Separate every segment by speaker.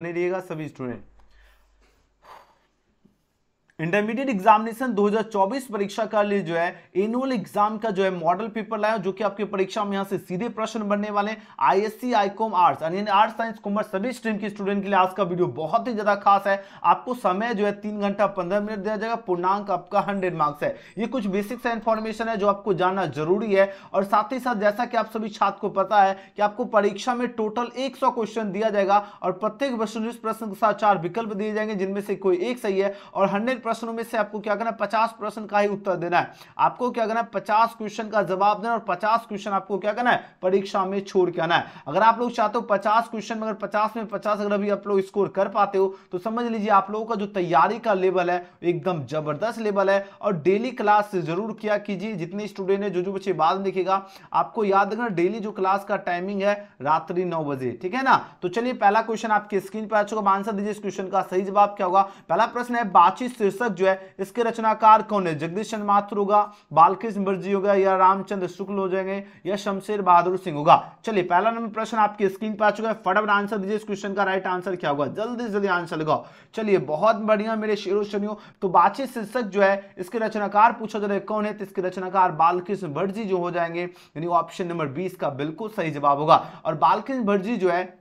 Speaker 1: नहीं रहिएगा सभी स्टूडेंट। इंटरमीडिएट एग्जामिनेशन 2024 परीक्षा का लिए जो है एनुअल एग्जाम का जो है मॉडल पेपर लाया, जो कि आपकी परीक्षा में यहां से सीधे प्रश्न बनने वाले आईएससी आईकॉम आर्ट्स यानी आर्ट्स साइंस कॉमर्स सभी स्ट्रीम के स्टूडेंट के लिए आज का वीडियो बहुत ही ज्यादा खास है। आपको समय जो है 3 घंटा 15 मिनट दिया जाएगा, पूर्णांक आपका 100 मार्क्स है। ये कुछ बेसिक सा इंफॉर्मेशन है जो आपको जानना जरूरी है। और साथ ही साथ जैसा कि आप सभी छात्र को पता है कि आपको परीक्षा में टोटल 100 क्वेश्चन दिया जाएगा और प्रत्येक प्रश्न के साथ 4 विकल्प दिए जाएंगे जिनमें से कोई एक सही है और 100 प्रश्नों में से आपको क्या करना है 50 प्रश्न का ही उत्तर देना है। आपको क्या करना है 50 क्वेश्चन का जवाब देना और 50 क्वेश्चन आपको क्या करना है परीक्षा में छोड़ के आना है। अगर आप लोग चाहते हो 50 क्वेश्चन में अगर 50 में 50 अगर अभी आप लोग स्कोर कर पाते हो तो समझ लीजिए आप लोगों का जो तैयारी का लेवल है एकदम जबरदस्त लेवल है। और डेली क्लास जरूर किया कीजिए, जितने स्टूडेंट है जो बच्चे बाद में देखेगा आपको याद रखना डेली जो क्लास का टाइमिंग है रात्रि 9 बजे, ठीक है ना। तो चलिए पहला क्वेश्चन आपकी स्क्रीन पर आ चुका, आंसर दीजिए इस क्वेश्चन का सही जवाब क्या होगा। पहला प्रश्न है बातचीत शीर्षक जो है इसके रचनाकार कौन है। जगदीश चंद्र माथुर होगा, बालकृष्ण बर्जी होगा, या रामचंद्र शुक्ल हो जाएंगे, या शमशेर बहादुर सिंह होगा। चलिए पहला नंबर प्रश्न आपकी स्क्रीन पर आ चुका है, फटाफट आंसर दीजिए इस क्वेश्चन का राइट आंसर क्या होगा, जल्दी से जल्दी आंसर लगाओ। चलिए बहुत बढ़िया मेरे शेरों शनियों। तो बातचीत शीर्षक जो है इसके रचनाकार पूछा जा रहा है कौन है, तो इसके रचनाकार बालकृष्ण भट्ट जो हो जाएंगे, यानी ऑप्शन नंबर 20 का बिल्कुल सही जवाब होगा। और बालकृष्ण भट्ट जो है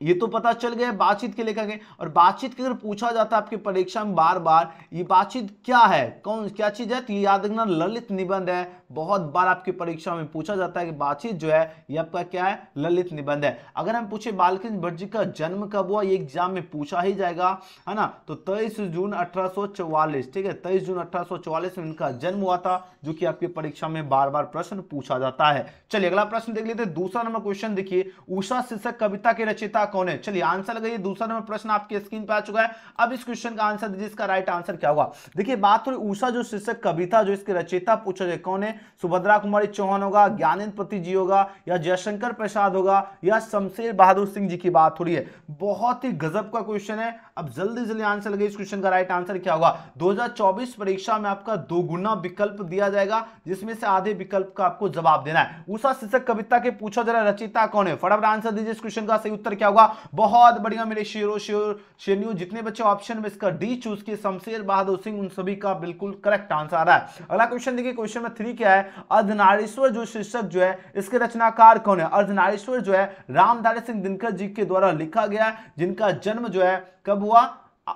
Speaker 1: ये तो पता चल गया बातचीत के लेखक है। और बातचीत के अगर पूछा जाता है आपकी परीक्षा में बार बार ये बातचीत क्या है, कौन क्या चीज है, तो ये याद रखना ललित निबंध है। बहुत बार आपकी परीक्षा में पूछा जाता है कि बातचीत जो है ये आपका क्या है ललित निबंध है। अगर हम पूछे बालकृष्ण भट्ट जी का जन्म कब हुआ, ये एग्जाम में पूछा ही जाएगा, है ना। तो 23 जून 1844, ठीक है 23 जून 1844 में इनका जन्म हुआ था, जो कि आपकी परीक्षा में बार बार प्रश्न पूछा जाता है। चलिए अगला प्रश्न देख लेते हैं। दूसरा नंबर क्वेश्चन देखिए, उषा शीर्षक कविता के रचयिता कौन है। चलिए आंसर लगाइए, दूसरा नंबर प्रश्न आपके स्क्रीन पे आ चुका है। अब इस क्वेश्चन का आंसर दीजिए, इसका राइट आंसर क्या होगा। देखिए बात थोड़ी उषा जो शीर्षक कविता जो इसके रचयिता पूछा जाए कौन है, सुभद्रा कुमारी चौहान होगा, ज्ञानेंद्र पति जी होगा, या जयशंकर प्रसाद होगा, या शमशेर बहादुर सिंह जी की बात हो रही है। बहुत ही गजब का क्वेश्चन है। अब जल्दी जल्दी आंसर लगाइए इस क्वेश्चन का राइट आंसर क्या होगा। 2024 परीक्षा में आपका 2 गुना विकल्प दिया जाएगा, जिसमें से आधे विकल्प का आपको जवाब देना है। उषा शीर्षक कविता के पूछा जा रहा है रचयिता कौन है, फटाफट आंसर दीजिए इस क्वेश्चन का सही उत्तर क्या होगा। बहुत बढ़िया मेरे शेरों जितने बच्चे ऑप्शन में इसका डी चूज किए शमशेर बहादुर सिंह, उन सभी का बिल्कुल करेक्ट आंसर आ रहा है। अगला क्वेश्चन देखिए, क्वेश्चन नंबर 3 क्या है, अर्धनारीश्वर जो शीर्षक जो है इसके रचनाकार कौन है। अर्धनारीश्वर जो है रामधारी सिंह दिनकर जी के द्वारा लिखा गया है, जिनका जन्म जो है कब हुआ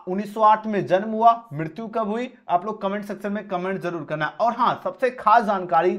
Speaker 1: 1908 में जन्म हुआ, मृत्यु कब हुई आप लोग कमेंट सेक्शन में कमेंट जरूर करना। और हां सबसे खास जानकारी,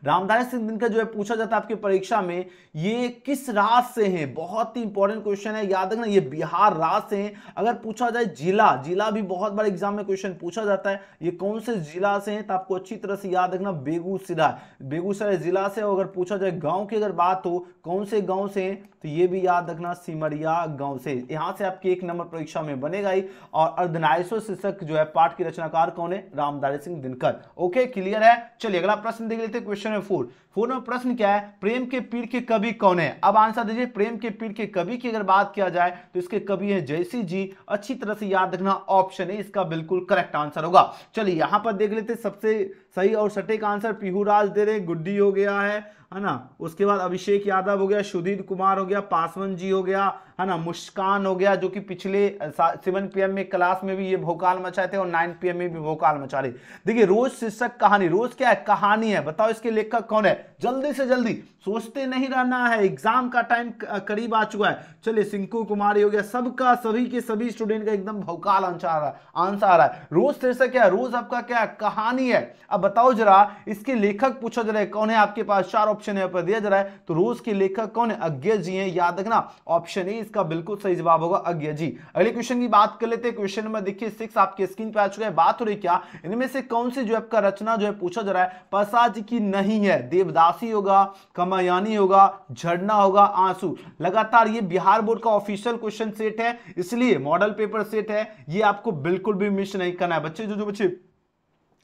Speaker 1: रामधारी सिंह दिनकर जो है पूछा जाता है आपकी परीक्षा में ये किस राज्य से हैं, बहुत ही इंपॉर्टेंट क्वेश्चन है, याद रखना ये बिहार राज्य से हैं। अगर पूछा जाए जिला भी बहुत बार एग्जाम में क्वेश्चन पूछा जाता है, ये कौन से जिला से हैं, तो आपको अच्छी तरह से याद रखना बेगूसराय जिला से। अगर पूछा जाए गांव की अगर बात हो कौन से गांव से हैं, तो ये भी याद रखना सिमरिया गांव से। यहां से आपकी 1 नंबर परीक्षा में बनेगा ही। और अर्धनारीश्वर शीर्षक जो है पाठ के रचनाकार कौन है, रामधारी सिंह दिनकर। ओके क्लियर है। चलिए अगला प्रश्न देख लेते हैं, क्वेश्चन नंबर 4 नंबर प्रश्न क्या है, प्रेम के पीर के कवि कौन है। अब आंसर दीजिए, प्रेम के पीर के कवि की अगर बात किया जाए तो इसके कवि है जयसी जी। अच्छी तरह से याद रखना ऑप्शन है इसका बिल्कुल करेक्ट आंसर होगा। चलिए यहां पर देख लेते सबसे सही और सटीक आंसर पीहूराज दे रहे, गुड्डी हो गया है ना। उसके बाद अभिषेक यादव हो गया, सुधीर कुमार हो गया, पासवान जी हो गया, है ना, मुस्कान हो गया, जो कि पिछले 7 PM में क्लास में भी ये भोकाल मचाए थे और 9 PM में भी भोकाल मचा रहे। देखिए रोज शीर्षक कहानी, रोज क्या है कहानी है, बताओ इसके लेखक कौन है, जल्दी से जल्दी सोचते नहीं रहना है, एग्जाम का टाइम करीब आ चुका है। चलिए सिंकू कुमारी हो गया, सबका सभी के सभी स्टूडेंट का एकदम भोकाल आंसर आ रहा है। रोज शीर्षक क्या है, रोज आपका क्या है कहानी है। अब बताओ जरा इसके लेखक पूछा जा रहा है कौन है, आपके पास 4 ऑप्शन यहाँ पर दिया जा रहा है, तो रोज के लेखक कौन है, अज्ञे जी हैं, याद रखना ऑप्शन ए इसका बिल्कुल सही जवाब होगा अज्ञे जी। अगले क्वेश्चन की बात कर लेते हैं, क्वेश्चन नंबर देखिए 6 आपके स्क्रीन पे आ चुका है। बात हो रही क्या, इनमें से कौन सी जो आपका रचना जो है पूछा जा रहा है पसा जी की नहीं है, देवदासी होगा, कमायानी होगा, झरना होगा, आंसू। लगातार ये बिहार बोर्ड का ऑफिशियल क्वेश्चन सेट है, इसलिए मॉडल पेपर सेट है, ये आपको बिल्कुल भी मिस नहीं करना है बच्चे। जो बच्चे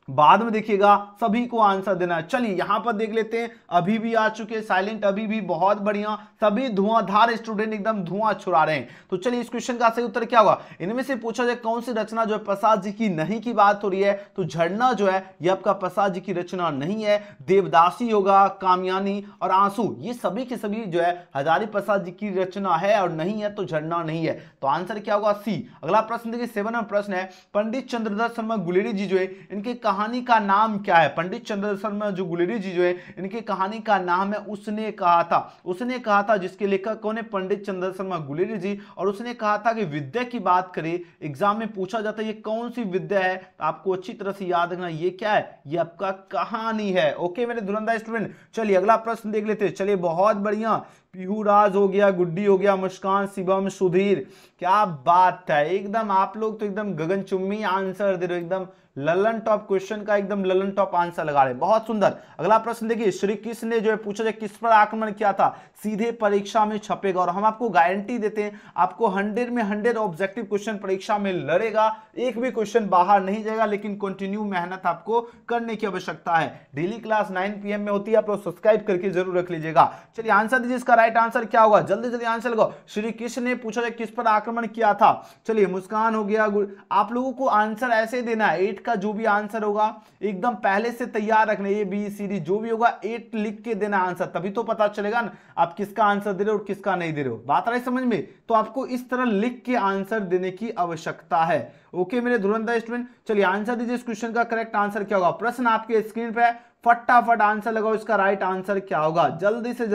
Speaker 1: बाद में देखिएगा, सभी को आंसर देना है। चलिए यहां पर देख लेते हैं, अभी भी आ चुके साइलेंट, अभी भी बहुत बढ़िया, सभी धुआंधार स्टूडेंट एकदम धुआं छुड़ा रहे हैं। तो चलिए इस क्वेश्चन का सही उत्तर क्या होगा, इनमें से पूछा जाए कौन सी रचना जो है प्रसाद जी की नहीं की बात हो रही है, तो झरना जो है यह आपका प्रसाद जी की रचना नहीं है। देवदासी होगा, कामयानी और आंसू, ये सभी के सभी जो है हजारी प्रसाद जी की रचना है और नहीं है, तो झरना नहीं है। तो आंसर क्या होगा, सी। अगला प्रश्न देखिए 7 नंबर प्रश्न है, पंडित चंद्रदत्त शर्मा गुलेरी जी जो है इनके कहानी का नाम क्या है। पंडित चंद्रदत्त शर्मा जो गुलेरी जी जो है इनके कहानी का नाम है उसने कहा था। उसने कहा था जिसके लेखक कौन है, पंडित चंद्रदत्त शर्मा गुलेरी जी। और उसने कहा था कि विद्या की बात करें, एग्जाम में पूछा जाता है ये कौन सी विद्या है, तो आपको अच्छी तरह से याद रखना ये क्या है, ये आपका कहानी है। ओके मेरे धुरंधर स्टूडेंट, चलिए अगला प्रश्न देख लेते हैं। चलिए बहुत बढ़िया, पीहूराज हो गया, गुड्डी हो गया, मुस्कान, शिवम, सुधीर, क्या बात है, एकदम आप लोग तो एकदम गगनचुम्बी आंसर दे रहे हो, एकदम ललन टॉप क्वेश्चन का एकदम ललन टॉप आंसर लगा रहे, बहुत सुंदर। अगला प्रश्न देखिए, श्री कृष्ण ने जो है पूछा जाए किस पर आक्रमण किया था, सीधे परीक्षा में छपेगा और हम आपको गारंटी देते हैं आपको 100 में 100 ऑब्जेक्टिव क्वेश्चन परीक्षा में लड़ेगा, एक भी क्वेश्चन बाहर नहीं जाएगा, लेकिन कंटिन्यू मेहनत आपको करने की आवश्यकता है। डेली क्लास 9 PM में होती है, आप लोग सब्सक्राइब करके जरूर रख लीजिएगा। चलिए आंसर दीजिए, इसका राइट आंसर क्या होगा, जल्दी जल्दी आंसर लगाओ। श्री कृष्ण ने पूछा जाए किस पर आक्रमण किया था, चलिए मुस्कान हो गया। आप लोगों को आंसर ऐसे देना है, 8 का जो भी आंसर होगा एकदम पहले से तैयार रखना, ये बी सी डी जो भी होगा 8 लिख के देना आंसर, तभी तो पता चलेगा ना आप किसका आंसर दे रहे हो और किसका नहीं दे रहे हो। बात आ रही समझ में, तो आपको इस तरह लिख के आंसर देने की आवश्यकता है। ओके मेरे धुरंधर स्टूडेंट, चलिए आंसर दीजिए, इस क्वेश्चन का करेक्ट आंसर क्या होगा। प्रश्न आपके स्क्रीन पे, फटाफट आंसर लगाओ, इसका राइट आंसर क्या होगा, जल्दी से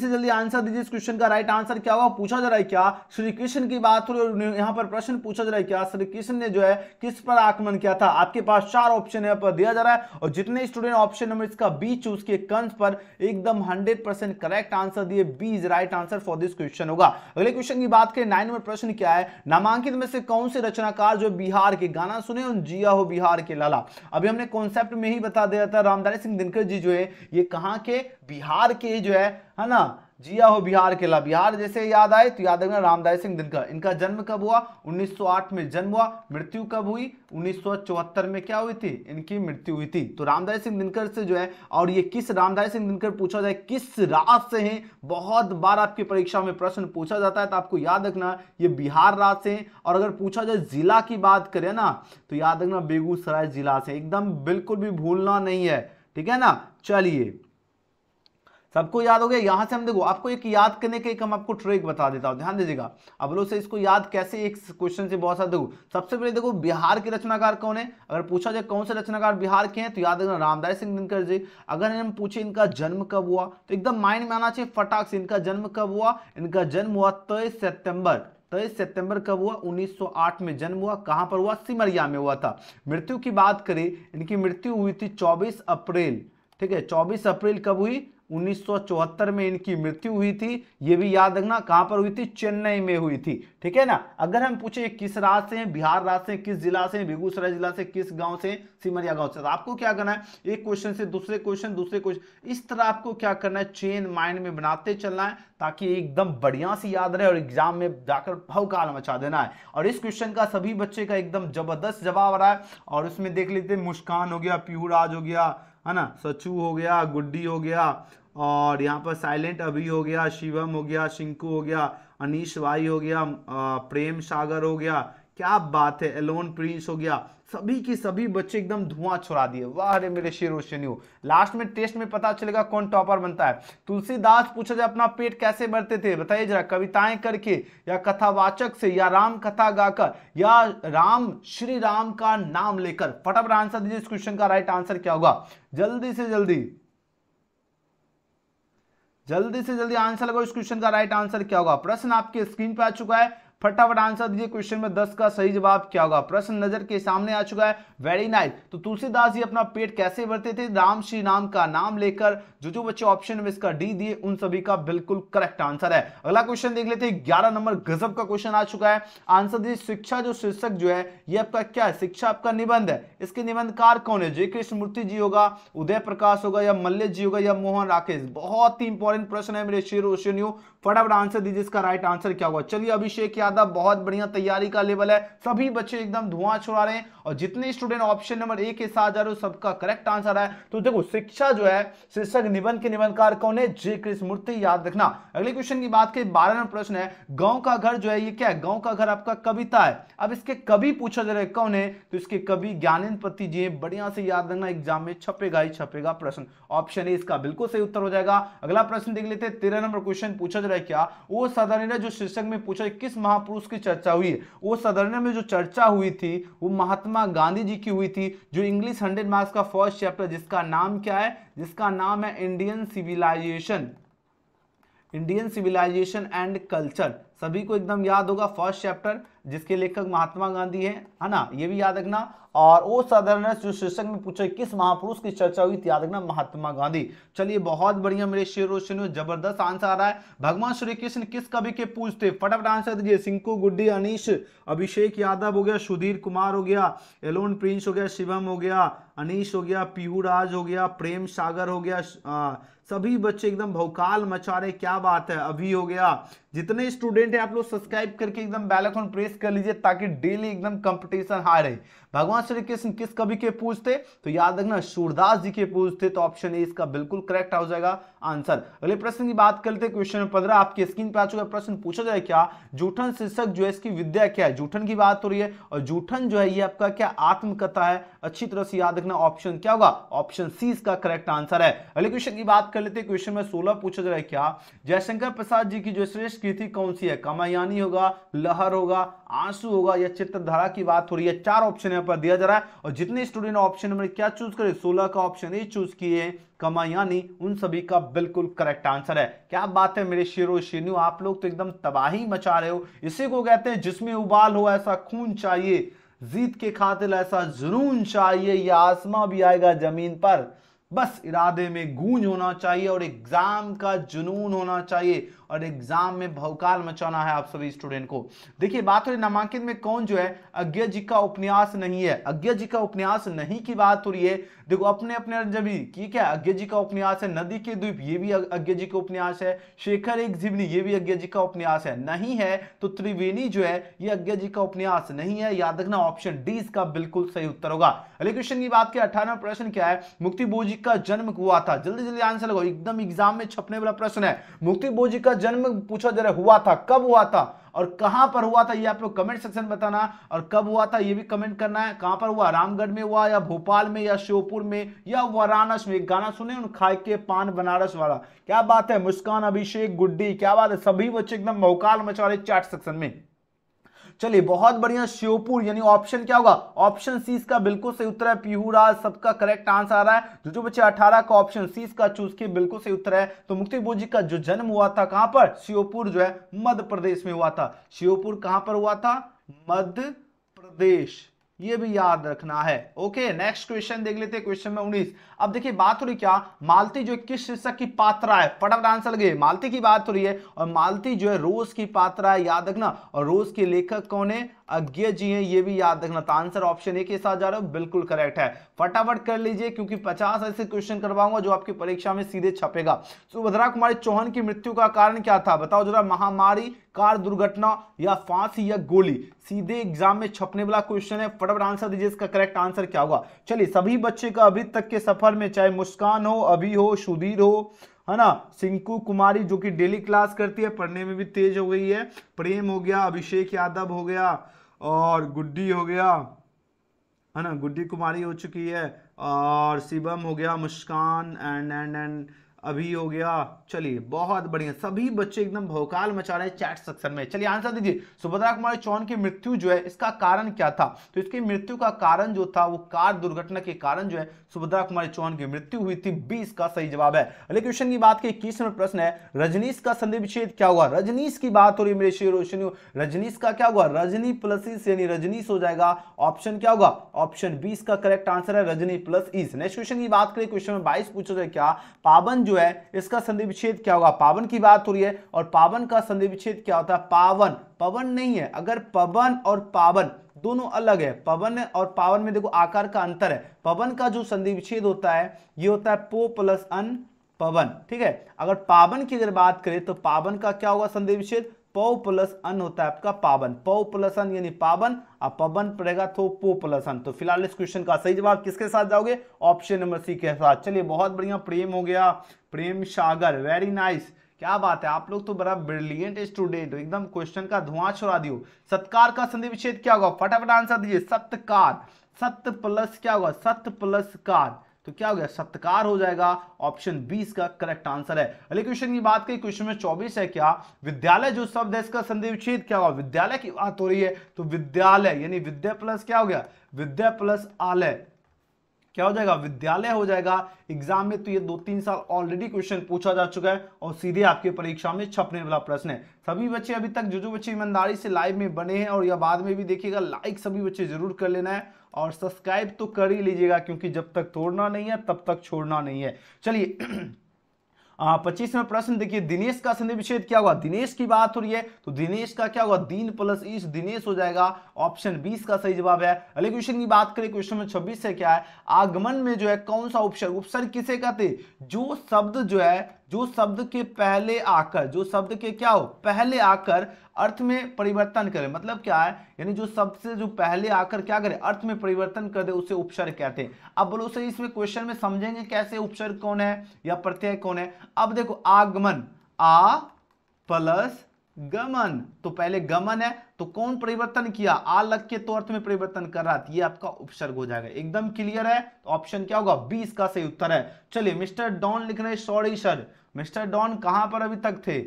Speaker 1: जल्दी आंसर दीजिए, इस क्वेश्चन का राइट आंसर क्या होगा। पूछा जा रहा है क्या, श्री कृष्ण की बात हो रही है, यहां पर प्रश्न पूछा जा रहा है क्या, श्री कृष्ण ने जो है किस पर आक्रमण किया था। आपके पास 4 ऑप्शन यहां पर दिया जा रहा है और जितने स्टूडेंट ऑप्शन नंबर इसका बी चूज किए कंस पर एकदम 100% करेक्ट आंसर दिए, B is right answer for this question होगा। अगले क्वेश्चन की बात करें, 9 नंबर प्रश्न क्या है, नामांकित में से कौन से रचनाकार जो बिहार के, गाना सुने और जिया हो बिहार के लाला, अभी हमने कॉन्सेप्ट में ही बता दिया था, रामधारी सिंह दिनकर जी जो है ये कहां के, बिहार के जो है ना, जिया हो बिहार के ला। बिहार जैसे याद आए तो याद रखना रामधारी सिंह दिनकर। इनका जन्म कब हुआ, 1908 में जन्म हुआ, मृत्यु कब हुई, 1974 में क्या हुई थी, इनकी मृत्यु हुई थी। तो रामधारी सिंह दिनकर से जो है, और ये किस रामधारी सिंह दिनकर पूछा जाए किस राज्य से हैं, बहुत बार आपकी परीक्षा में प्रश्न पूछा जाता है, तो आपको याद रखना ये बिहार राज्य से। और अगर पूछा जाए जिला की बात करें ना, तो याद रखना बेगूसराय जिला से, एकदम बिल्कुल भी भूलना नहीं है, ठीक है ना। चलिए सबको याद हो गया, यहां से हम देखो आपको एक याद करने के एक हम आपको ट्रिक बता देता हूं, ध्यान दीजिएगा। अब लोग से इसको याद कैसे, एक क्वेश्चन से बहुत सारा देखो। सबसे पहले देखो बिहार के रचनाकार कौन है, अगर पूछा जाए कौन से रचनाकार बिहार के हैं, तो याद रखना रामधारी सिंह दिनकर जी। अगर हम पूछे इनका जन्म कब हुआ, तो एकदम माइंड में आना चाहिए फटाक से, इनका जन्म कब हुआ, इनका जन्म हुआ 23 सितंबर कब हुआ, 1908 में जन्म हुआ, कहां पर हुआ, सिमरिया में हुआ था। मृत्यु की बात करें, इनकी मृत्यु हुई थी 24 अप्रैल, ठीक है, 24 अप्रैल कब हुई, 1974 में इनकी मृत्यु हुई थी। ये भी याद रखना कहां पर हुई थी, चेन्नई में हुई थी, ठीक है ना। अगर हम पूछे किस राज्य से हैं, बिहार राज्य से, किस जिला से, बेगूसराय जिला से, किस गांव से, सिमरिया गांव से, तो आपको क्या करना है, एक क्वेश्चन से दूसरे क्वेश्चन, इस तरह आपको क्या करना है, चेन माइंड में बनाते चलना है, ताकि एकदम बढ़िया से याद रहे और एग्जाम में जाकर भौकाल मचा देना है। और इस क्वेश्चन का सभी बच्चे का एकदम जबरदस्त जवाब आ रहा है, और उसमें देख लेते हैं, मुस्कान हो गया, पीहूराज हो गया, है ना, सचू हो गया, गुड्डी हो गया, और यहाँ पर साइलेंट अभी हो गया, शिवम हो गया, शिंकू हो गया, अनीश भाई हो गया, प्रेम सागर हो गया, क्या बात है, एलोन प्रिंस हो गया, सभी के सभी बच्चे एकदम धुआं छुड़ा दिए। वाह रे मेरे शेरो शेनियो, लास्ट में टेस्ट में पता चलेगा कौन टॉपर बनता है। तुलसीदास पूछा जाए अपना पेट कैसे भरते थे, बताइए जरा, कविताएं करके या कथावाचक से या राम कथा गाकर या श्री राम का नाम लेकर। फटाफट आंसर दीजिए, इस क्वेश्चन का राइट आंसर क्या होगा, जल्दी से जल्दी आंसर लगाओ, इस क्वेश्चन का राइट आंसर क्या होगा। प्रश्न आपके स्क्रीन पे आ चुका है, फटाफट आंसर दीजिए, क्वेश्चन में 10 का सही जवाब क्या होगा। प्रश्न नजर के सामने आ चुका है, वेरी नाइस। तो तुलसीदास जी अपना पेट कैसे भरते थे, श्री राम का नाम लेकर। जो बच्चे ऑप्शन में इसका डी दिए उन सभी का बिल्कुल करेक्ट आंसर है। अगला क्वेश्चन देख लेते हैं, 11 नंबर गजब का क्वेश्चन आ चुका है। आंसर दीजिए, शिक्षा जो शीर्षक जो है ये आपका क्या है, शिक्षा आपका निबंध है, इसके निबंधकार कौन है, जय कृष्ण मूर्ति जी होगा, उदय प्रकाश होगा, या मल्ल जी होगा, या मोहन राकेश। बहुत ही इंपॉर्टेंट प्रश्न है मेरे शेरो शेनियो, फटाफट आंसर दीजिए, इसका राइट आंसर क्या होगा। चलिए अभिषेक यादव यादव, बहुत बढ़िया तैयारी का लेवल है, सभी बच्चे एकदम धुआं छुड़ा रहे हैं। और जितने स्टूडेंट ऑप्शन नंबर ए के साथ जा रहे हो सबका करेक्ट आंसर है। तो देखो शिक्षा जो है शीर्षक निबंध के निबंधकार कौन है, जे कृष्णमूर्ति, याद रखना। अगले क्वेश्चन की बात करें 12 नंबर प्रश्न है, गांव का घर जो है ये क्या है, गांव का घर आपका कविता है। अब इसके कवि पूछा जा रहा है कौन है, तो इसके कवि ज्ञानेंद्र पति जी, बढ़िया से याद रखना, एग्जाम में छपेगा ही छपेगा प्रश्न। ऑप्शन ए इसका बिल्कुल सही उत्तर हो जाएगा। अगला प्रश्न देख लेते हैं, 13 नंबर क्वेश्चन पूछा जा रहा है क्या, वो साधारण जो शीर्षक में पूछा किस महापुरुष की चर्चा हुई है। वो साधारण में जो चर्चा हुई थी वो महात्मा गांधी जी की हुई थी, जो इंग्लिश 100 मार्क्स का फर्स्ट चैप्टर जिसका नाम क्या है, जिसका नाम है इंडियन सिविलाइजेशन एंड कल्चर। सभी को एकदम याद होगा फर्स्ट चैप्टर, जिसके लेखक महात्मा गांधी है ना, ये भी याद रखना। और वो साधारण जो शीर्षक में पूछा किस महापुरुष की चर्चा हुई थी, याद रखना महात्मा गांधी। चलिए बहुत बढ़िया मेरे शेरों शेरों, जबरदस्त आंसर आ रहा है। भगवान श्री कृष्ण किस कवि के पूछते, फटाफट आंसर दीजिए। सिंकू, गुड्डी, अनीश, अभिषेक यादव हो गया, सुधीर कुमार हो गया, एलोन प्रिंस हो गया, शिवम हो गया, अनीश हो गया, पीहू राज हो गया, प्रेम सागर हो गया, सभी बच्चे एकदम भौकाल मचा रहे, क्या बात है, अभी हो गया। जितने स्टूडेंट हैं आप लोग सब्सक्राइब करके एकदम बेल आइकन प्रेस कर लीजिए ताकि डेली एकदम कंपटीशन हाई रहे। भगवान श्री कृष्ण किस कवि के पूछते, तो याद रखना सूरदास जी के पूछते, तो ऑप्शन ए इसका बिल्कुल करेक्ट हो जाएगा आंसर। अगले प्रश्न की बात करते हैं, क्वेश्चन 15 आपकी स्क्रीन पे आ चुका प्रश्न पूछा जाए क्या, जूठन शीर्षक जो है इसकी विद्या क्या है। जूठन की बात हो रही है और जूठन जो है ये आपका क्या आत्मकथा है, अच्छी तरह से याद रखना। ऑप्शन क्या होगा, ऑप्शन सी इसका करेक्ट आंसर है। अगले क्वेश्चन की बात कर लेते हैं, क्वेश्चन में 16 पूछा जा रहा है क्या, जयशंकर प्रसाद जी की जो श्रेष्ठ कृति कौन सी है, कामयानी होगा, लहर होगा, आंसू होगा या चित्रधारा की बात हो रही है। 4 ऑप्शन यहाँ पर दिया जा रहा है और जितने स्टूडेंट ऑप्शन नंबर क्या चूज करे, 16 का ऑप्शन ए चूज किए, कामयानी, उन सभी का बिल्कुल करेक्ट आंसर है। क्या बात है मेरे शेरों शेरनियों, आप लोग तो एकदम तबाही मचा रहे हो। इसी को कहते हैं जिसमें उबाल हो ऐसा खून चाहिए, जीत के खातिर ऐसा जुनून चाहिए, या आसमां भी आएगा जमीन पर, बस इरादे में गूंज होना चाहिए और एग्जाम का जुनून होना चाहिए और एग्जाम में भौकाल मचाना है आप सभी स्टूडेंट को। देखिए बात हो रही नामांकित में कौन जो है अज्ञा जी का उपन्यास नहीं है, अज्ञा जी का उपन्यास नहीं की बात हो रही है। देखो अपने अपने जब की क्या अज्ञा जी का उपन्यास है, नदी के द्वीप ये भी अज्ञा जी का उपन्यास है, शेखर एक जीवनी ये भी अज्ञा जी का उपन्यास है, नहीं है तो त्रिवेणी जो है ये अज्ञा जी का उपन्यास नहीं है। याद रखना ऑप्शन डी इसका बिल्कुल सही उत्तर होगा। अगले क्वेश्चन की बात करें 18वां प्रश्न क्या है, मुक्ति बोध जी का जन्म हुआ था, जल्दी जल्दी आंसर लगाओ, एकदम एग्जाम में छपने वाला प्रश्न है। मुक्ति बोध जी का जन्म पूछा जा रहा है, हुआ था, कब हुआ था और कहां पर हुआ था, ये आप लोग कमेंट सेक्शन में बताना, और कब हुआ था ये भी कमेंट करना है। कहां पर हुआ, रामगढ़ में हुआ या भोपाल में या श्योपुर में या वाराणसी में। एक गाना सुने उन खाए के पान बनारस वाला, क्या बात है। मुस्कान, अभिषेक, गुड्डी, क्या बात है, सभी बच्चे एकदम भौकाल मचा रहे चैट सेक्शन में। चलिए बहुत बढ़िया, श्योपुर यानी ऑप्शन क्या होगा, ऑप्शन सी इसका बिल्कुल सही उत्तर है। पीहू राज सबका करेक्ट आंसर आ रहा है। जो बच्चे 18 का ऑप्शन सी इसका चूज किए बिल्कुल सही उत्तर है। तो मुक्ति बोध जी का जो जन्म हुआ था कहां पर, श्योपुर जो है मध्य प्रदेश में हुआ था। श्योपुर कहां पर हुआ था, मध्य प्रदेश, ये भी याद रखना है। ओके नेक्स्ट क्वेश्चन देख लेते हैं, क्वेश्चन में 19। अब देखिए बात हो रही क्या, मालती जो किस शीर्षक की पात्रा है, फटाफट आंसर लगे। मालती की बात हो रही है और मालती जो है रोज की पात्रा है, याद रखना। और रोज के लेखक कौन है, अज्ञा जी हैं, ये भी याद रखना। तो आंसर ऑप्शन ए के साथ जा रहा हूं, बिल्कुल करेक्ट है। फटाफट कर लीजिए क्योंकि 50 ऐसे क्वेश्चन करवाऊंगा जो आपकी परीक्षा में सीधे छपेगा। सुभद्रा कुमारी चौहान की मृत्यु का कारण क्या था, बताओ जरा। महामारी, कार दुर्घटना या फांसी या गोली, सीधे एग्जाम में छपने वाला क्वेश्चन है। फटाफट आंसर दीजिए, इसका करेक्ट आंसर क्या होगा। चलिए सभी बच्चे का अभी तक के सफर में, चाहे मुस्कान हो, अभी हो, सुधीर हो, है ना, सिंकू कुमारी जो कि डेली क्लास करती है, पढ़ने में भी तेज हो गई है, प्रेम हो गया, अभिषेक यादव हो गया और गुड्डी हो गया, है ना, गुड्डी कुमारी हो चुकी है, और शिवम हो गया, मुस्कान एंड अभी हो गया। चलिए बहुत बढ़िया, सभी बच्चे एकदम भौकाल मचा रहे हैं चैट सेक्शन में। चलिए आंसर दीजिए, सुभद्रा कुमारी चौहान की मृत्यु जो है इसका कारण क्या था। तो इसकी मृत्यु का कारण जो था वो कार दुर्घटना के कारण जो है सुभद्रा कुमारी चौहान की मृत्यु हुई थी। 20 का सही जवाब है। अगले क्वेश्चन की बात की 21 नंबर प्रश्न है, रजनीश का संधि विच्छेद क्या हुआ। रजनीश की बात हो रही है मेरे शेरों शेरनियों, रजनीश का क्या हुआ, रजनी प्लस ईस यानी रजनीश हो जाएगा। ऑप्शन क्या होगा, ऑप्शन 20 का करेक्ट आंसर है, रजनी प्लस ईस। नेक्स्ट क्वेश्चन की बात करें, क्वेश्चन में 22 पूछा जाए क्या, पावन जो है इसका संधि विच्छेद क्या होगा। पावन की बात हो रही है और पावन का संधि विच्छेद क्या होता है, पावन, पवन नहीं है। अगर पवन और पावन दोनों अलग है, पवन और पावन में देखो आकार का अंतर है। पवन का जो संधि विच्छेद होता है ये होता है पो प्लस अन पवन, ठीक है। अगर पावन की अगर बात करें तो पावन का क्या होगा संधि विच्छेद, पौ प्लस अन होता है आपका पावन, पौ प्लस अन यानी पावन, और पवन पड़ेगा तो पो प्लस अन। तो फिलहाल इस क्वेश्चन का सही जवाब किसके साथ जाओगे? ऑप्शन नंबर सी के साथ। चलिए बहुत बढ़िया, प्रेम हो गया, प्रेम सागर, वेरी नाइस, क्या बात है, आप लोग तो बड़ा ब्रिलियंट स्टूडेंट हो, एकदम क्वेश्चन का धुआं छोड़ा दियो। सत्कार का संधि विच्छेद क्या होगा? फटाफट आंसर दीजिए। सत्कार, सत्य प्लस क्या होगा? सत्य प्लस कार, तो क्या हो गया? सत्कार हो जाएगा। ऑप्शन 20 का करेक्ट आंसर है। अगले क्वेश्चन की बात करें, क्वेश्चन में 24 है, क्या विद्यालय जो शब्द है इसका संधि विच्छेद क्या होगा? विद्यालय की बात हो रही है तो विद्यालय यानी विद्या प्लस क्या हो गया? विद्या प्लस आलय, क्या हो जाएगा? विद्यालय हो जाएगा। एग्जाम में तो ये 2-3 साल ऑलरेडी क्वेश्चन पूछा जा चुका है और सीधे आपके परीक्षा में छपने वाला प्रश्न है। सभी बच्चे अभी तक जो बच्चे ईमानदारी से लाइव में बने हैं और या बाद में भी देखिएगा, लाइक सभी बच्चे जरूर कर लेना है और सब्सक्राइब तो कर ही लीजिएगा, क्योंकि जब तक तोड़ना नहीं है तब तक छोड़ना नहीं है। चलिए 25वां प्रश्न देखिए, दिनेश का संधि विच्छेद क्या होगा? दिनेश की बात हो रही है तो दिनेश का क्या होगा? दीन प्लस ईश, दिनेश हो जाएगा। ऑप्शन 20 का सही जवाब है। अगले क्वेश्चन की बात करें, क्वेश्चन में 26 से क्या है? आगमन में जो है कौन सा उपसर्ग? उपसर्ग किसे कहते? जो शब्द जो है, जो शब्द के पहले आकर, जो शब्द के क्या हो? पहले आकर अर्थ में परिवर्तन करे। मतलब क्या है? यानी जो शब्द से जो पहले आकर क्या करे? अर्थ में परिवर्तन कर दे, उसे उपसर्ग कहते हैं। अब बोलो सही, इसमें क्वेश्चन में समझेंगे कैसे उपसर्ग कौन है या प्रत्यय कौन है। अब देखो, आगमन, आ प्लस गमन, तो पहले गमन है तो कौन परिवर्तन किया? आ लग के तो अर्थ में परिवर्तन कर रहा है, ये आपका उपसर्ग हो जाएगा। एकदम क्लियर है? तो ऑप्शन क्या होगा? 20 का सही उत्तर है। चलिए मिस्टर डॉन लिख रहे हैं, सॉरी सर, मिस्टर डॉन कहां पर अभी तक थे?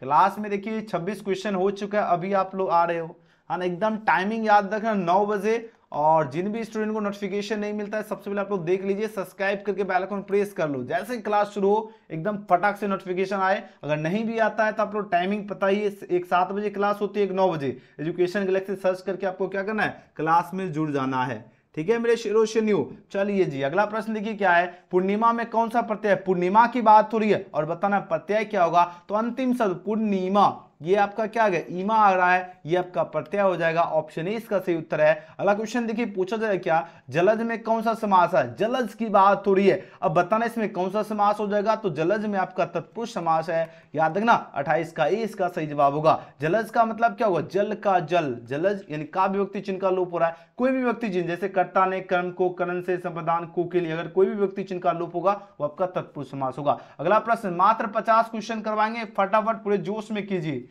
Speaker 1: क्लास में देखिए 26 क्वेश्चन हो चुका है, अभी आप लोग आ रहे हो, हाँ ना। एकदम टाइमिंग याद रखना, 9 बजे। और जिन भी स्टूडेंट को नोटिफिकेशन नहीं मिलता है, सबसे पहले आप लोग देख लीजिए, सब्सक्राइब करके बेल आइकन प्रेस कर लो, जैसे क्लास शुरू हो एकदम फटाक से नोटिफिकेशन आए। अगर नहीं भी आता है तो आप लोग टाइमिंग पता ही है, एक 7 बजे क्लास होती है, एक 9 बजे। एजुकेशन गैलेक्सी सर्च करके आपको क्या करना है? क्लास में जुड़ जाना है, ठीक है मेरे शेरो शेन्यू। चलिए जी अगला प्रश्न देखिए क्या है? पूर्णिमा में कौन सा प्रत्यय? पूर्णिमा की बात हो रही है और बताना प्रत्यय क्या होगा। तो अंतिम शब्द पूर्णिमा, ये आपका क्या आ गया? ईमा आ रहा है, ये आपका प्रत्यय हो जाएगा। ऑप्शन ए इसका सही उत्तर है। अगला क्वेश्चन देखिए, पूछा जाए क्या? जलज में कौन सा समास है? जलज की बात हो रही है, अब बताना इसमें कौन सा समास हो जाएगा। तो जलज में आपका तत्पुरुष समास है, याद रखना। 28 का ए इसका सही जवाब होगा। जलज का मतलब क्या होगा? जल का जल, जलज यानी का विभक्ति चिन्ह का लोप हो रहा है। कोई भी विभक्ति चिन्ह, जैसे कर्ता ने कर्म को, करण से संप्रदान को के लिए, अगर कोई भी विभक्ति चिन्ह का लोप होगा वो आपका तत्पुरुष समास होगा। अगला प्रश्न, मात्र 50 क्वेश्चन करवाएंगे, फटाफट पूरे जोश में कीजिए।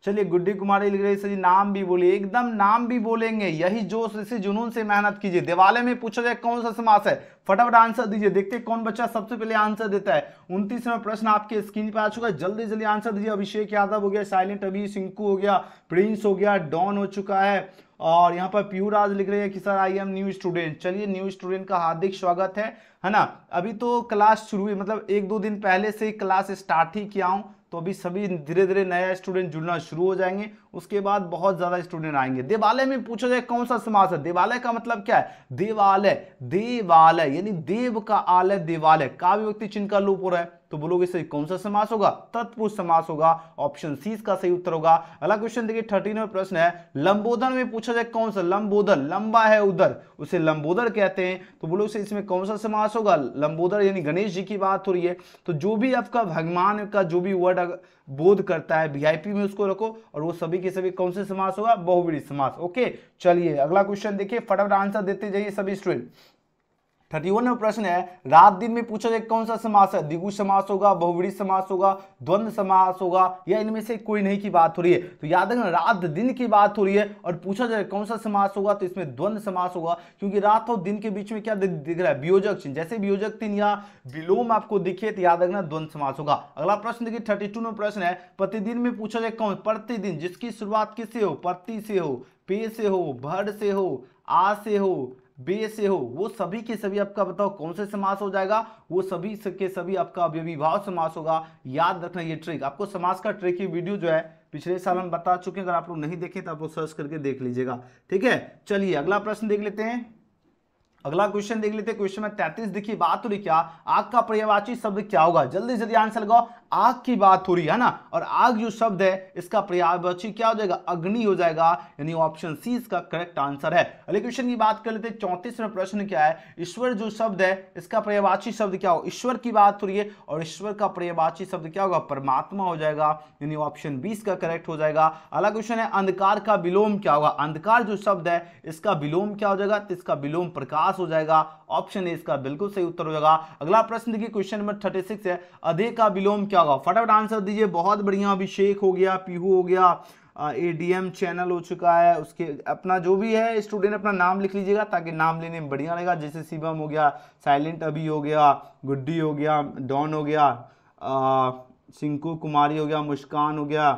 Speaker 1: चलिए गुड्डी कुमारी लिख रही है, नाम भी बोलिए, एकदम नाम भी बोलेंगे, यही जोश, इसी जुनून से मेहनत कीजिए। दिवाले में पूछा जाए कौन सा समास है, फटाफट आंसर दीजिए, देखते हैं कौन बच्चा सबसे पहले आंसर देता है। 29वां प्रश्न आपके स्क्रीन पे आ चुका है, जल्दी जल्दी आंसर दीजिए। अभिषेक यादव हो गया, साइलेंट अभी, सिंकू हो गया, प्रिंस हो गया, डॉन हो चुका है, और यहाँ पर प्यूराज लिख रही है कि sir I am new student. चलिए न्यू स्टूडेंट का हार्दिक स्वागत है ना। अभी तो क्लास शुरू हुई, मतलब 1-2 दिन पहले से क्लास स्टार्ट ही किया हूँ, तो अभी सभी धीरे धीरे नया स्टूडेंट जुड़ना शुरू हो जाएंगे, उसके बाद बहुत ज्यादा स्टूडेंट आएंगे। देवालय में पूछा जाए कौन सा समास है? देवालय का मतलब क्या है? देवालय, देवालय यानी देव का आलय, देवालय का विभक्ति चिन्ह का लोप हो रहा है, तो बोलोगे सही कौन सा समास होगा? तत्पुरुष समास होगा। ऑप्शन सी का सही उत्तर होगा। अगला क्वेश्चन देखिए 13वां प्रश्न है, लंबोदर में पूछा जाए कौन सा? लंबोदर, लंबा है उधर, उसे लंबोदर कहते हैं, तो बोलो से इसमें कौन सा समास होगा? लंबोदर यानी गणेश जी की बात हो रही है, तो जो भी आपका भगवान का जो भी वर्ड बोध करता है वीआईपी में उसको रखो, और वो सभी के सभी कौन से समास होगा? बहुव्रीहि समास। ओके चलिए अगला क्वेश्चन देखिए, फटाफट आंसर देते जाइए सभी स्टूडेंट। 31वां प्रश्न है, रात दिन में पूछा जाए कौन सा समास है? द्विगु समास होगा, बहुव्रीहि समास होगा, द्वंद्व समास होगा, या इनमें से कोई नहीं की बात हो रही है? तो याद रखना रात दिन की बात हो रही है और पूछा जाए कौन सा समास होगा, तो इसमें द्वंद्व समास होगा, क्योंकि रात और दिन के बीच में क्या दिख रहा है? वियोजक चिन्ह, जैसे वियोजक चिन्ह या विलोम आपको दिखे तो याद रखना द्वंद्व समास होगा। अगला प्रश्न देखिए 32वां प्रश्न है, प्रतिदिन में पूछा जाए कौन? प्रतिदिन जिसकी शुरुआत किससे हो? प्रति से हो, पे से हो, भर से हो, आ से हो, बे से हो, वो सभी के सभी आपका बताओ कौन से समास हो जाएगा? वो सभी के सभी आपका अव्ययीभाव समास होगा। याद रखना ये ट्रिक, आपको समास का ट्रिक की वीडियो जो है पिछले साल हम बता चुके हैं, अगर आप लोग नहीं देखें तो आप लोग सर्च करके देख लीजिएगा, ठीक है। चलिए अगला प्रश्न देख लेते हैं, अगला क्वेश्चन देख लेते हैं। क्वेश्चन में 33 देखिए, बात हो रही क्या? आग का पर्यायवाची शब्द क्या होगा? जल्दी जल्दी आंसर लगाओ। आग की बात हो रही है ना, और आग जो शब्द है इसका पर्यायवाची क्या हो जाएगा, अग्नि हो जाएगा, यानी ऑप्शन सी इसका करेक्ट आंसर है। अगले क्वेश्चन की बात कर लेते हैं। 34वां प्रश्न क्या है, ईश्वर जो शब्द है इसका पर्यायवाची शब्द क्या हो, ईश्वर की बात हो रही है और ईश्वर का पर्यायवाची शब्द क्या होगा, परमात्मा हो जाएगा, यानी ऑप्शन 20 का करेक्ट हो जाएगा। अगला क्वेश्चन है, अंधकार का विलोम क्या होगा, अंधकार जो शब्द है इसका विलोम क्या हो जाएगा, तो इसका विलोम प्रकाश हो जाएगा, ऑप्शन ए इसका बिल्कुल सही उत्तर हो जाएगा। अगला प्रश्न देखिए क्वेश्चन नंबर 36 है, अधे का विलोम क्या होगा, फटाफट आंसर दीजिए। बहुत बढ़िया, अभिषेक हो गया, पीहू हो गया, एडीएम चैनल हो चुका है, उसके अपना जो भी है स्टूडेंट अपना नाम लिख लीजिएगा ताकि नाम लेने में बढ़िया लगेगा। जैसे शिवम हो गया, साइलेंट अभी हो गया, गुड्डी हो गया, डॉन हो गया, सिंकू कुमारी हो गया, मुस्कान हो गया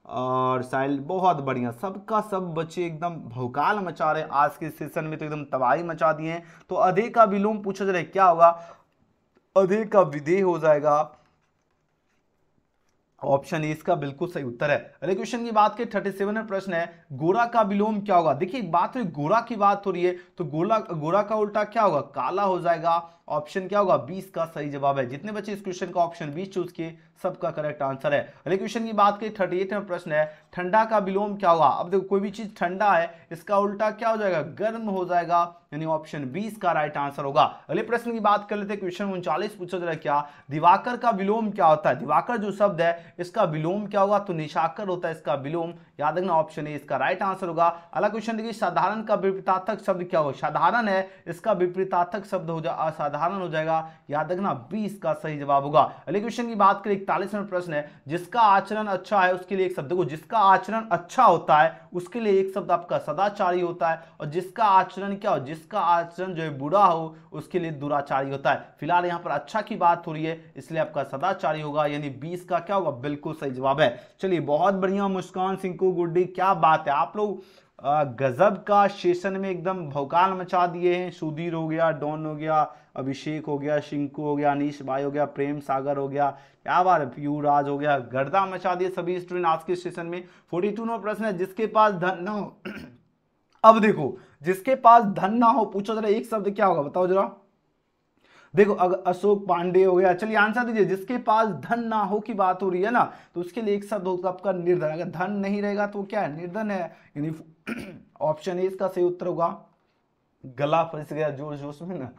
Speaker 1: और साहिल। बहुत बढ़िया, सबका सब बच्चे एकदम भौकाल मचा रहे आज के सेशन में, तो एकदम तबाही मचा दिए हैं। तो अधे का विलोम पूछा जा रहा है, क्या होगा, अधे का विधेय हो जाएगा, ऑप्शन ए इसका बिल्कुल सही उत्तर है। अगले क्वेश्चन की बात करें 37वां प्रश्न है, गोरा का विलोम क्या होगा। देखिए बात हुई गोरा की बात हो रही है, तो गोरा का उल्टा क्या होगा, काला हो जाएगा, ऑप्शन क्या होगा, 20 का सही जवाब है। जितने बच्चे इस क्वेश्चन का ऑप्शन 20 चूज किए सबका करेक्ट आंसर है। अगले क्वेश्चन की बात करें 38वां प्रश्न है, ठंडा का विलोम क्या होगा। अब देखो कोई भी चीज ठंडा है इसका उल्टा क्या हो जाएगा, गर्म हो जाएगा, यानी ऑप्शन 20 का राइट आंसर होगा। अगले प्रश्न की बात कर लेते हैं, क्वेश्चन 39 पूछा जा रहा है, क्या दिवाकर का विलोम क्या होता है। दिवाकर जो शब्द है इसका विलोम क्या होगा, तो निशाकर होता है इसका विलोम, याद रखना ऑप्शन ए इसका राइट आंसर होगा। अगला क्वेश्चन देखिए, साधारण का विपरीतार्थक शब्द क्या होगा। साधारण है इसका विपरीतार्थक शब्द हो जाए असाधारण हो जाएगा, याद रखना 20 का सही जवाब होगा। अगले क्वेश्चन की बात करें 41वां प्रश्न है, जिसका आचरण अच्छा है उसके लिए एक शब्द, देखो जिसका आचरण अच्छा होता है उसके लिए एक शब्द आपका सदाचारी होता है, और जिसका आचरण क्या हो, जिसका आचरण जो है बुरा हो उसके लिए दुराचारी होता है। फिलहाल यहाँ पर अच्छा की बात हो रही है इसलिए आपका सदाचारी होगा, यानी 20 का क्या होगा, बिल्कुल सही जवाब है। चलिए बहुत बढ़िया, मुस्कान, सिंकू, गुड्डी, क्या बात है, आप लोग गजब का सेशन में एकदम भौकाल मचा दिए हैं। सुधीर हो गया, डॉन हो गया, अभिषेक हो गया, शिंकू हो गया, अनीश भाई हो गया, प्रेम सागर हो गया, क्या बात है, पीयू राज हो गया, गर्दा मचा दिए सभी स्टूडेंट आज के सेशन में। 42वां प्रश्न है, जिसके पास धन ना हो अब देखो जिसके पास धन ना हो पूछो जरा एक शब्द क्या होगा, बताओ जरा। देखो अगर अशोक पांडे हो गया, चलिए आंसर दीजिए। जिसके पास धन ना हो की बात हो रही है ना, तो उसके लिए एक शब्द होगा आपका निर्धन। अगर धन नहीं रहेगा तो क्या है, निर्धन है, यानी ऑप्शन ए इसका सही उत्तर होगा। गला फंस गया जोश जोश में ना,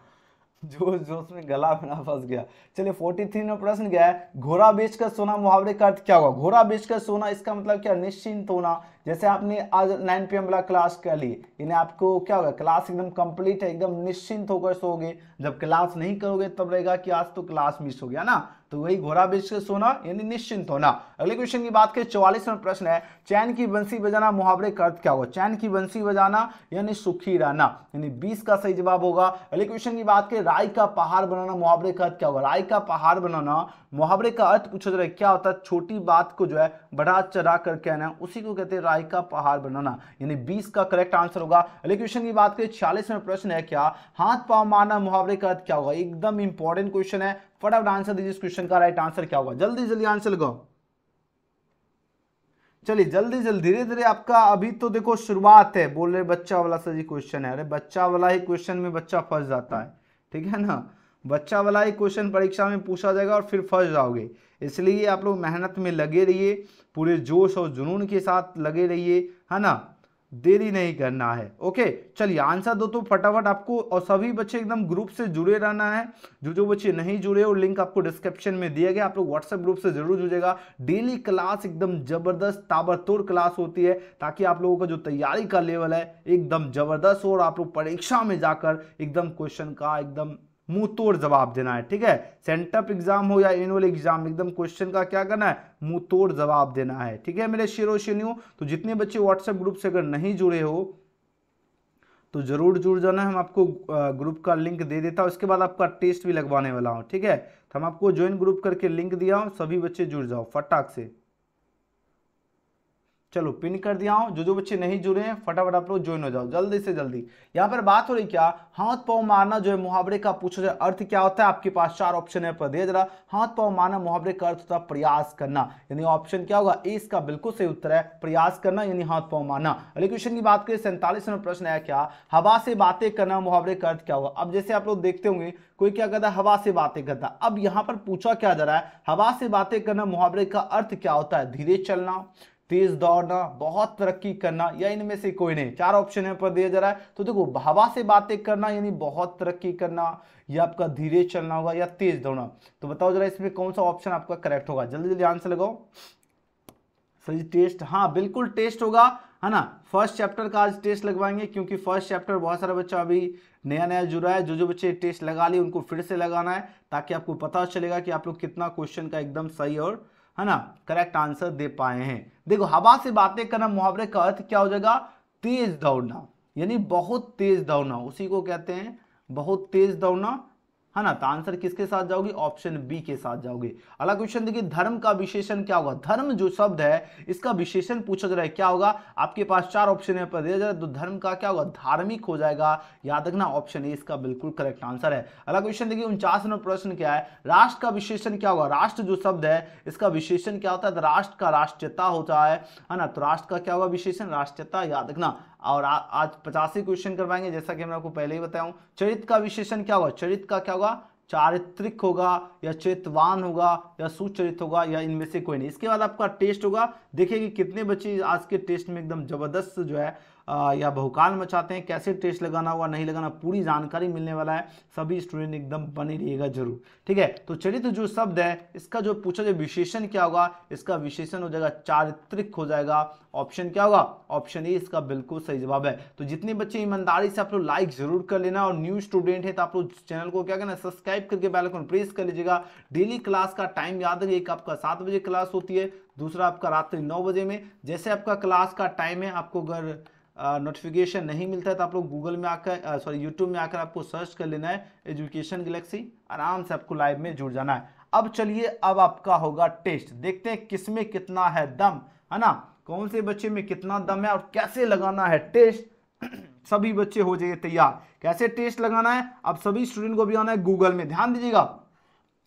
Speaker 1: जोश जोश में गला मेरा फंस गया। चलिए 43वां प्रश्न क्या है, घोड़ा बेचकर सोना मुहावरे का अर्थ क्या होगा। घोड़ा बेचकर सोना इसका मतलब क्या, निश्चिंत होना। जैसे आपने आज 9 PM वाला क्लास कर ली, यानी आपको क्या होगा, क्लास एकदम कंप्लीट है, एकदम निश्चिंत होकर सोओगे। जब क्लास नहीं करोगे तब रहेगा कि आज तो क्लास मिस हो गया ना, तो वही घोड़ा बेचकर सोना यानी निश्चिंत होना। अगले क्वेश्चन की बात करें 44वां प्रश्न है, चैन की बंसी बजाना मुहावरे का अर्थ क्या होगा। चैन की बंसी बजाना यानी सुखी रहना, यानी 20 का सही जवाब होगा। अगले क्वेश्चन की बात करें, राई का पहाड़ बनाना मुहावरे का अर्थ क्या होगा। राई का पहाड़ बनाना मुहावरे का अर्थ पूछा जा रहा है, क्या होता है, छोटी बात को जो है बढ़ा चढ़ा कर कहना, उसी को कहते हैं राई का पहाड़ बनाना, यानी 20 का करेक्ट आंसर होगा। अगले क्वेश्चन की बात करें 46वां प्रश्न है, क्या हाथ पांव मारना मुहावरे का अर्थ क्या होगा। एकदम इंपॉर्टेंट क्वेश्चन है, फटाफट आंसर दीजिए। इस क्वेश्चन का राइट आंसर क्या होगा, जल्दी जल्दी आंसर लगाओ। चलिए जल्दी जल्दी, धीरे धीरे, आपका अभी तो देखो शुरुआत है। बोल रहे बच्चा वाला सही क्वेश्चन है, अरे बच्चा वाला ही क्वेश्चन में बच्चा फंस जाता है, ठीक है ना। बच्चा वाला ही क्वेश्चन परीक्षा में पूछा जाएगा और फिर फंस जाओगे, इसलिए आप लोग मेहनत में लगे रहिए, पूरे जोश और जुनून के साथ लगे रहिए, है ना, देरी नहीं करना है। ओके चलिए आंसर दो तो फटाफट आपको, और सभी बच्चे एकदम ग्रुप से जुड़े रहना है। जो बच्चे नहीं जुड़े हो लिंक आपको डिस्क्रिप्शन में दिया गया, आप लोग व्हाट्सएप ग्रुप से जरूर जुड़ेगा। डेली क्लास एकदम जबरदस्त ताबड़तोड़ क्लास होती है, ताकि आप लोगों का जो तैयारी का लेवल है एकदम जबरदस्त हो और आप लोग परीक्षा में जाकर एकदम क्वेश्चन का एकदम मुंह तोड़ जवाब देना है, ठीक है। सेंटअप एग्जाम हो या एनुअल एग्जाम, एकदम क्वेश्चन का क्या करना है, मुंह तोड़ जवाब देना है, ठीक है मेरे शेरो शेनियो। तो जितने बच्चे व्हाट्सएप ग्रुप से अगर नहीं जुड़े हो तो जरूर जुड़ जाना, हम आपको ग्रुप का लिंक दे देता हूं। उसके बाद आपका टेस्ट भी लगवाने वाला हूं, ठीक है। तो हम आपको ज्वाइन ग्रुप करके लिंक दिया हूं, सभी बच्चे जुड़ जाओ फटाक से। चलो पिन कर दिया हूं, जो बच्चे नहीं जुड़े हैं फटाफट आप लोग ज्वाइन हो जाओ जल्दी से जल्दी। यहां पर बात हो रही क्या, हाथ पांव मारना जो है मुहावरे का पूछा जाए अर्थ क्या होता है, आपके पास 4 ऑप्शन है पर दिया जरा। हाथ पांव मारना मुहावरे का अर्थ होता है प्रयास करना, यानी ऑप्शन क्या होगा, ए इसका बिल्कुल सही उत्तर है, प्रयास करना यानी हाथ पांव मारना। अगले क्वेश्चन की बात करें 47 नंबर प्रश्न है क्या, हवा से बातें करना मुहावरे का अर्थ क्या होगा। अब जैसे आप लोग देखते होंगे कोई क्या कहता है हवा से बातें करता, अब यहां पर पूछा क्या जा रहा है, हवा से बातें करना मुहावरे का अर्थ क्या होता है, धीरे चलना, तेज दौड़ना, बहुत तरक्की करना, या इनमें से कोई नहीं। 4 ऑप्शन है पर दिया जा रहा है, तो देखो हवा से बातें करना यानी बहुत तरक्की करना, या आपका धीरे चलना होगा, या तेज दौड़ना। तो बताओ जरा इसमें कौन सा ऑप्शन आपका करेक्ट होगा, जल्दी जल्दी आंसर लगाओ। सही टेस्ट, हाँ बिल्कुल टेस्ट होगा, है ना। फर्स्ट चैप्टर का आज टेस्ट लगवाएंगे, क्योंकि फर्स्ट चैप्टर बहुत सारा बच्चा अभी नया नया जुड़ा है, जो बच्चे टेस्ट लगा लिए उनको फिर से लगाना है, ताकि आपको पता चलेगा कि आप लोग कितना क्वेश्चन का एकदम सही और है ना करेक्ट आंसर दे पाए हैं। देखो हवा से बातें करना मुहावरे का अर्थ क्या हो जाएगा, तेज दौड़ना, यानी बहुत तेज दौड़ना, उसी को कहते हैं बहुत तेज दौड़ना, है ना। तो आंसर किसके साथ जाओगे, ऑप्शन बी के साथ जाओगे। अगला क्वेश्चन देखिए, धर्म का विशेषण क्या होगा। धर्म जो शब्द है इसका विशेषण पूछा जा रहा है, क्या होगा। आपके पास 4 ऑप्शन है पर दिया जा रहा है, तो धर्म का क्या होगा, धार्मिक हो जाएगा। याद रखना ऑप्शन ए इसका बिल्कुल करेक्ट आंसर है। अगला क्वेश्चन देखिए 49 नंबर प्रश्न क्या है, राष्ट्र का विशेषण क्या होगा। राष्ट्र जो शब्द है इसका विशेषण क्या होता है, राष्ट्र का राष्ट्रीयता होता है ना। तो राष्ट्र का क्या होगा विशेषण, राष्ट्रीयता, याद रखना। और आज 85 क्वेश्चन करवाएंगे, जैसा कि मैं आपको पहले ही बताया हूं। चरित्र का विशेषण क्या होगा, चरित्र का क्या होगा, चारित्रिक होगा, या चरित्रवान होगा, या सुचरित होगा, या इनमें से कोई नहीं। इसके बाद आपका टेस्ट होगा, देखिए कि कितने बच्चे आज के टेस्ट में एकदम जबरदस्त जो है या बहुकाल मचाते हैं, कैसे टेस्ट लगाना होगा नहीं लगाना, पूरी जानकारी मिलने वाला है। सभी स्टूडेंट एकदम बने रहिएगा जरूर, ठीक है। तो चरित्र जो शब्द है इसका जो पूछा जाए विशेषण क्या होगा, इसका विशेषण हो जाएगा चारित्रिक हो जाएगा। ऑप्शन क्या होगा, ऑप्शन ए इसका बिल्कुल सही जवाब है। तो जितने बच्चे ईमानदारी से आप लोग लाइक जरूर कर लेना, और न्यू स्टूडेंट है तो आप लोग चैनल को क्या करना, सब्सक्राइब करके बेल आइकन प्रेस कर लीजिएगा। डेली क्लास का टाइम याद रखिए, एक आपका 7 बजे क्लास होती है, दूसरा आपका रात्रि 9 बजे में। जैसे आपका क्लास का टाइम है, आपको अगर नोटिफिकेशन नहीं मिलता है तो आप लोग गूगल में आकर यूट्यूब में आकर आपको सर्च कर लेना है एजुकेशन गैलेक्सी, आराम से आपको लाइव में जुड़ जाना है। अब चलिए अब आपका होगा टेस्ट, देखते हैं किसमें कितना है दम, है ना, कौन से बच्चे में कितना दम है और कैसे लगाना है टेस्ट। सभी बच्चे हो जाइए तैयार, कैसे टेस्ट लगाना है। अब सभी स्टूडेंट को भी आना है गूगल में, ध्यान दीजिएगा।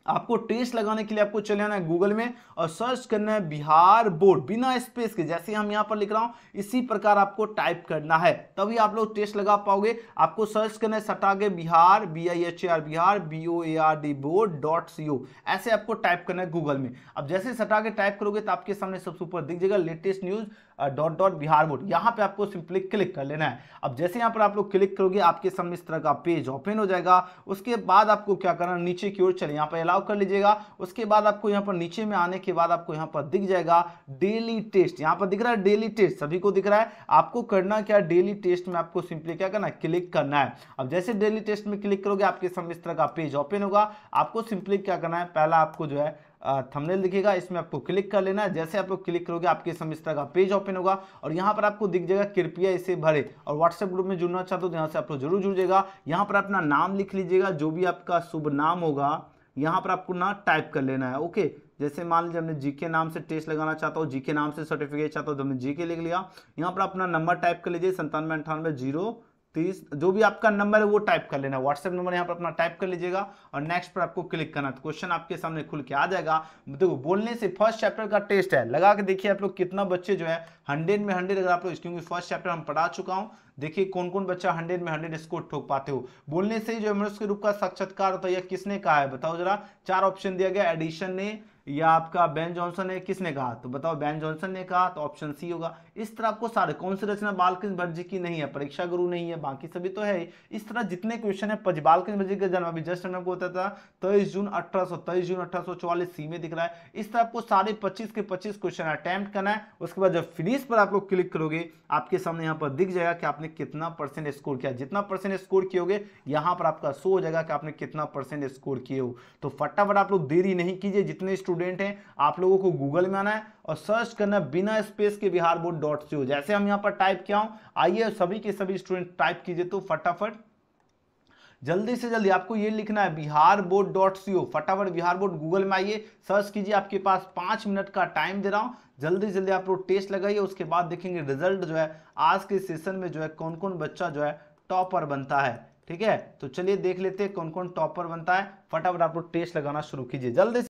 Speaker 1: आपको टेस्ट लगाने के लिए आपको चले आना है गूगल में और सर्च करना है बिहार बोर्ड, बिना स्पेस के, जैसे हम यहां पर लिख रहा हूं इसी प्रकार आपको टाइप करना है, तभी आप लोग टेस्ट लगा पाओगे। आपको सर्च करना है सटागे Bihar, BIHAR Bihar, BOARD board.co, ऐसे आपको टाइप करना है गूगल में। अब जैसे सटागे टाइप करोगे तो आपके सामने सबसे ऊपर दिख जाएगा लेटेस्ट न्यूज बिहार बोर्ड, यहां पे आपको सिंपली क्लिक कर लेना है। अब जैसे यहां पर आप लोग क्लिक करोगे आपके सामने इस तरह का पेज ओपन हो जाएगा। उसके बाद आपको क्या करना, नीचे की ओर चले, यहां पर अलाउ कर लीजिएगा। उसके बाद आपको यहां पर नीचे में आने के बाद आपको यहां पर दिख जाएगा डेली टेस्ट, यहां पर दिख रहा है डेली टेस्ट, सभी को दिख रहा है। आपको करना क्या, डेली टेस्ट में आपको सिंपली क्या करना है, क्लिक करना है। अब जैसे डेली टेस्ट में क्लिक करोगे आपके सामने इस तरह का पेज ओपन होगा। आपको सिंपली क्या करना है, पहला आपको जो है थंबनेल दिखेगा, इसमें आपको क्लिक कर लेना है। जैसे आप लोग क्लिक करोगे आपके सामने इस तरह का पेज ओपन होगा और यहाँ पर आपको दिख जाएगा कृपया इसे भरे। और व्हाट्सएप ग्रुप में जुड़ना चाहते हो तो यहाँ से आप लोग जरूर जुड़ जाएगा। यहाँ पर अपना नाम लिख लीजिएगा, जो भी आपका शुभ नाम होगा यहाँ पर आपको ना टाइप कर लेना है, ओके। जैसे मान लीजिए हमने जीके नाम से टेस्ट लगाना चाहता हूँ, जीके नाम से सर्टिफिकेट चाहता हूँ तो हमने जीके लिख लिया। यहाँ पर अपना नंबर टाइप कर लीजिए 97989030, जो भी आपका नंबर है वो टाइप कर लेना, व्हाट्सएप नंबर यहाँ पर अपना टाइप कर लीजिएगा और नेक्स्ट पर आपको क्लिक करना। तो क्वेश्चन आपके सामने खुल के आ जाएगा। देखो बोलने से फर्स्ट चैप्टर का टेस्ट है, लगा के देखिए आप लोग कितना बच्चे जो है 100 में 100 अगर आप लोग, क्योंकि फर्स्ट चैप्टर हम पढ़ा चुका हूँ, देखिए कौन कौन बच्चा 100 में 100 स्कोर ठोक पाते हो। बोलने से ही जो मनुष्य के रूप का साक्षात्कार होता है, यह किसने कहा है बताओ जरा। 4 ऑप्शन दिया गया, एडिशन ने या आपका बेन जॉनसन ने, किसने कहा तो बताओ, बेन जॉनसन ने कहा, तो ऑप्शन सी होगा। इस तरह आपको सारे, कौन सी रचना बालकृष्ण भट्ट जी की नहीं है, परीक्षा गुरु नहीं है, बाकी सभी तो है। इस तरह जितने क्वेश्चन है, बालकृष्ण भट्ट जी का जन्म अभी जस्ट हमने होता था 23 जून 1844 सी में दिख रहा है। इस तरह आपको सारे 25 के 25 क्वेश्चन अटेम्प्ट करना है। उसके बाद जब फिनिश पर आप लोग क्लिक करोगे आपके सामने यहाँ पर दिख जाएगा कि आपने कितना परसेंट स्कोर किया। जितना परसेंट स्कोर किए होगे यहाँ पर आपका शो हो जाएगा कि आपने कितना परसेंट स्कोर किए हो। तो फटाफट आप लोग देरी नहीं कीजिए, जितने स्टूडेंट हैं आप लोगों को गूगल में आना है और सर्च करना बिना स्पेस के biharboard.co, जैसे हम यहाँ पर टाइप किया हूं, आइए सभी के सभी स्टूडेंट टाइप कीजिए तो फटाफट। जल्दी से जल्दी आपको ये लिखना है biharboard.co। फटाफट बिहार बोर्ड गूगल में आइए, सर्च कीजिए, आपके पास 5 मिनट का टाइम दे रहा हूं, जल्दी जल्दी आप लोग टेस्ट लगाइए। उसके बाद देखेंगे रिजल्ट जो है आज के सेशन में जो है कौन कौन बच्चा जो है टॉपर बनता है। ठीक है, तो चलिए देख लेते हैं कौन कौन टॉपर बनता है। फटाफट आप लोग टेस्ट लगाना शुरू कीजिए जल्दी।